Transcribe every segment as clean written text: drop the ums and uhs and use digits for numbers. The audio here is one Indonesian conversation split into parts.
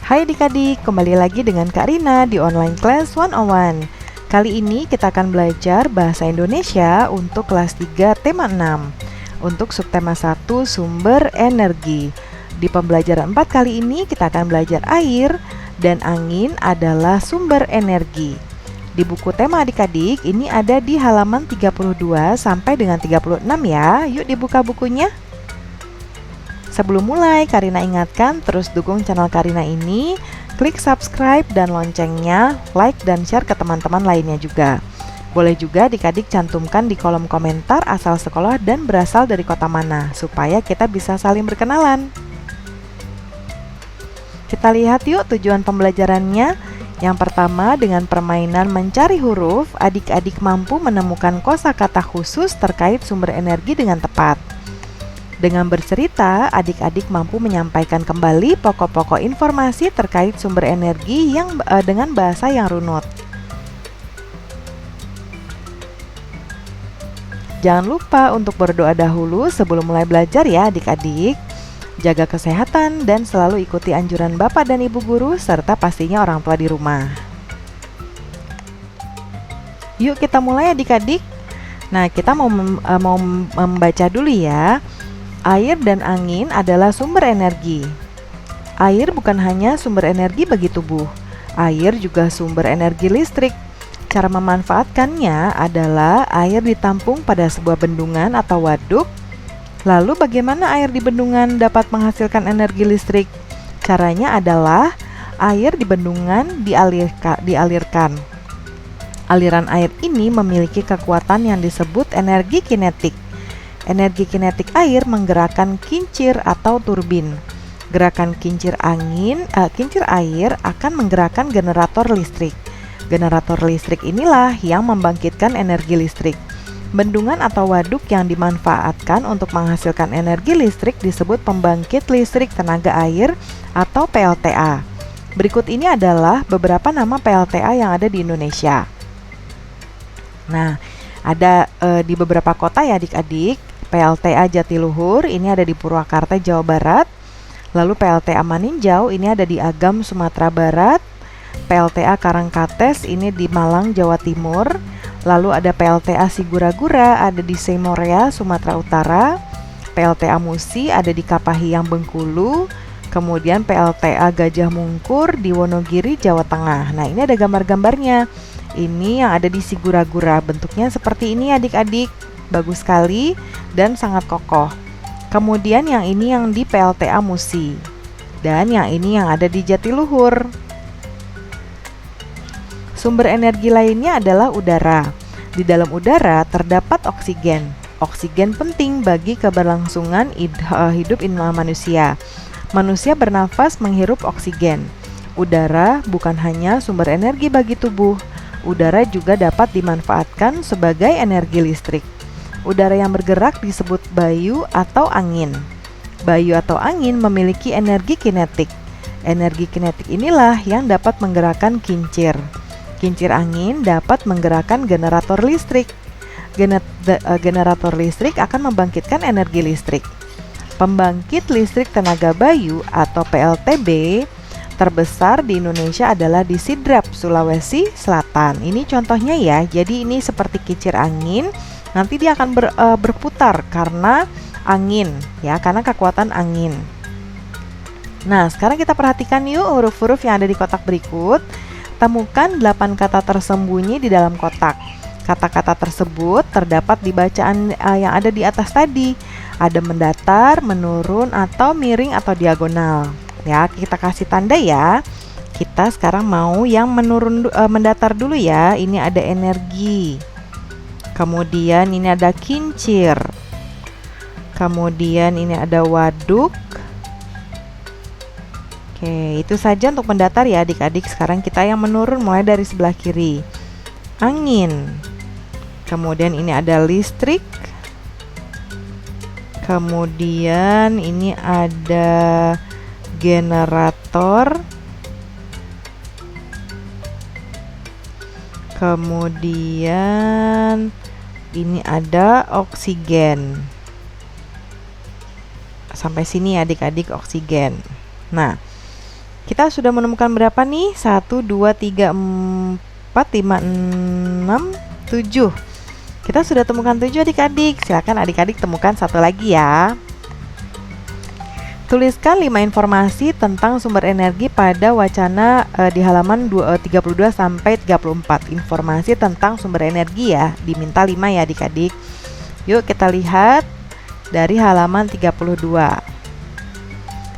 Hai adik-adik, kembali lagi dengan Kak Rina di Online Class 101. Kali ini kita akan belajar Bahasa Indonesia untuk kelas 3 tema 6. Untuk subtema 1 sumber energi. Di pembelajaran 4 kali ini kita akan belajar air dan angin adalah sumber energi. Di buku tema adik-adik ini ada di halaman 32 sampai dengan 36 ya. Yuk dibuka bukunya. Sebelum mulai, Karina ingatkan terus dukung channel Karina ini, klik subscribe dan loncengnya, like dan share ke teman-teman lainnya juga. Boleh juga adik-adik cantumkan di kolom komentar asal sekolah dan berasal dari kota mana, supaya kita bisa saling berkenalan. Kita lihat yuk tujuan pembelajarannya. Yang pertama, dengan permainan mencari huruf, adik-adik mampu menemukan kosakata khusus terkait sumber energi dengan tepat. Dengan bercerita, adik-adik mampu menyampaikan kembali pokok-pokok informasi terkait sumber energi yang dengan bahasa yang runut. Jangan lupa untuk berdoa dahulu sebelum mulai belajar ya adik-adik. Jaga kesehatan dan selalu ikuti anjuran Bapak dan Ibu guru serta pastinya orang tua di rumah. Yuk kita mulai adik-adik. Nah, kita mau membaca dulu ya. Air dan angin adalah sumber energi. Air bukan hanya sumber energi bagi tubuh. Air juga sumber energi listrik. Cara memanfaatkannya adalah air ditampung pada sebuah bendungan atau waduk. Lalu bagaimana air di bendungan dapat menghasilkan energi listrik? Caranya adalah air di bendungan dialirkan. Aliran air ini memiliki kekuatan yang disebut energi kinetik. Energi kinetik air menggerakkan kincir atau turbin. Gerakan kincir air akan menggerakkan generator listrik. Generator listrik inilah yang membangkitkan energi listrik. Bendungan atau waduk yang dimanfaatkan untuk menghasilkan energi listrik disebut pembangkit listrik tenaga air atau PLTA. Berikut ini adalah beberapa nama PLTA yang ada di Indonesia. Nah, ada di beberapa kota ya adik-adik. PLTA Jatiluhur ini ada di Purwakarta, Jawa Barat. Lalu PLTA Maninjau ini ada di Agam, Sumatera Barat. PLTA Karangkates ini di Malang, Jawa Timur. Lalu ada PLTA Sigura-gura ada di Semorea, Sumatera Utara. PLTA Musi ada di Kapahiyang, Bengkulu. Kemudian PLTA Gajah Mungkur di Wonogiri, Jawa Tengah. Nah, ini ada gambar-gambarnya. Ini yang ada di Sigura-gura. Bentuknya seperti ini adik-adik. Bagus sekali dan sangat kokoh. Kemudian yang ini yang di PLTA Musi. Dan yang ini yang ada di Jatiluhur. Sumber energi lainnya adalah udara. Di dalam udara terdapat oksigen. Oksigen penting bagi keberlangsungan hidup manusia. Manusia bernafas menghirup oksigen. Udara bukan hanya sumber energi bagi tubuh. Udara juga dapat dimanfaatkan sebagai energi listrik. Udara yang bergerak disebut bayu atau angin. Bayu atau angin memiliki energi kinetik. Energi kinetik inilah yang dapat menggerakkan kincir. Kincir angin dapat menggerakkan generator listrik. Generator listrik akan membangkitkan energi listrik. Pembangkit listrik tenaga bayu atau PLTB terbesar di Indonesia adalah di Sidrap, Sulawesi Selatan. Ini contohnya ya. Jadi ini seperti kincir angin. Nanti dia akan berputar karena angin ya, karena kekuatan angin. Nah, sekarang kita perhatikan yuk huruf-huruf yang ada di kotak berikut. Temukan 8 kata tersembunyi di dalam kotak. Kata-kata tersebut terdapat di bacaan yang ada di atas tadi. Ada mendatar, menurun, atau miring atau diagonal. Ya, kita kasih tanda ya. Kita sekarang mau yang mendatar dulu ya. Ini ada energi. Kemudian ini ada kincir. Kemudian ini ada waduk. Oke, itu saja untuk mendatar ya adik-adik. Sekarang kita yang menurun mulai dari sebelah kiri. Angin. Kemudian ini ada listrik. Kemudian ini ada generator. Kemudian ini ada oksigen. Sampai sini adik-adik oksigen. Nah, Kita sudah menemukan berapa nih? 1, 2, 3, 4, 5, 6, 7. Kita sudah temukan 7 adik-adik. Silakan adik-adik temukan satu lagi ya. Tuliskan 5 informasi tentang sumber energi pada wacana di halaman 32 sampai 34. Informasi tentang sumber energi ya, diminta 5 ya adik-adik. Yuk kita lihat dari halaman 32.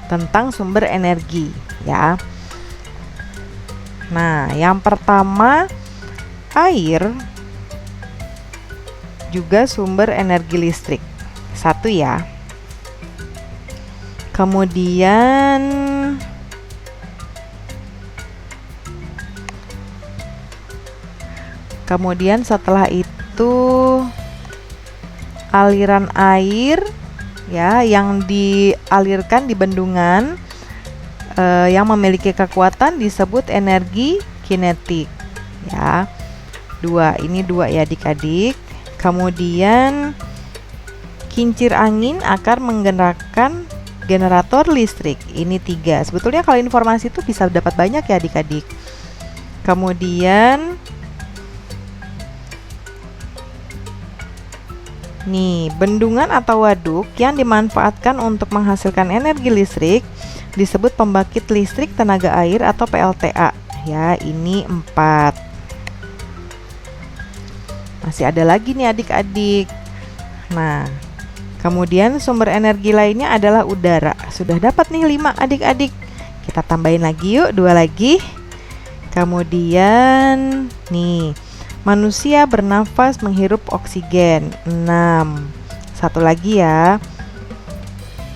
Tentang sumber energi ya. Nah, yang pertama, air juga sumber energi listrik. 1 ya. Kemudian setelah itu aliran air ya yang dialirkan di bendungan yang memiliki kekuatan disebut energi kinetik ya. 2, ini 2 ya adik-adik. Kemudian kincir angin akan menggerakkan generator listrik, ini 3. Sebetulnya kalau informasi itu bisa dapat banyak ya adik-adik. Kemudian nih, bendungan atau waduk yang dimanfaatkan untuk menghasilkan energi listrik disebut pembangkit listrik tenaga air atau PLTA ya, ini 4. Masih ada lagi nih adik-adik. Nah, kemudian sumber energi lainnya adalah udara. Sudah dapat nih 5 adik-adik. Kita tambahin lagi yuk, 2 lagi. Kemudian nih, manusia bernafas menghirup oksigen, 6. Satu lagi ya.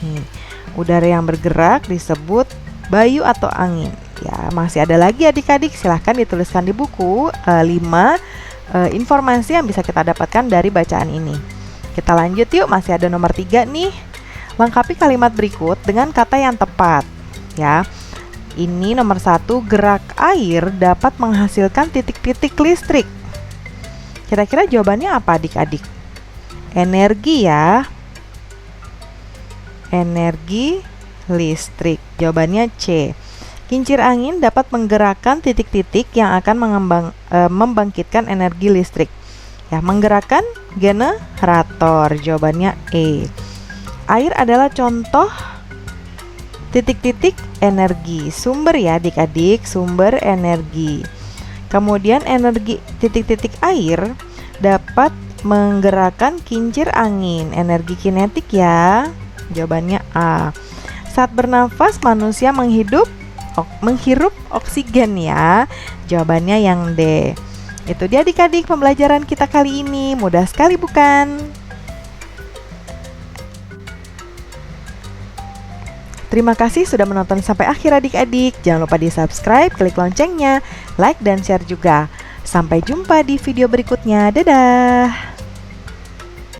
Nih, udara yang bergerak disebut bayu atau angin. Ya, masih ada lagi adik-adik. Silahkan dituliskan di buku 5 informasi yang bisa kita dapatkan dari bacaan ini. Kita lanjut yuk, masih ada nomor 3 nih. Lengkapi kalimat berikut dengan kata yang tepat ya. Ini nomor 1, gerak air dapat menghasilkan titik-titik listrik. Kira-kira jawabannya apa adik-adik? Energi ya. Energi listrik. Jawabannya C. Kincir angin dapat menggerakkan titik-titik yang akan membangkitkan energi listrik. Ya, menggerakkan generator. Jawabannya E. Air adalah contoh titik-titik energi. Sumber ya adik-adik, sumber energi. Kemudian energi titik-titik air dapat menggerakkan kincir angin. Energi kinetik ya. Jawabannya A. Saat bernafas manusia menghirup oksigen ya. Jawabannya yang D. Itu dia adik-adik pembelajaran kita kali ini. Mudah sekali bukan? Terima kasih sudah menonton sampai akhir adik-adik. Jangan lupa di subscribe, klik loncengnya, like dan share juga. Sampai jumpa di video berikutnya. Dadah!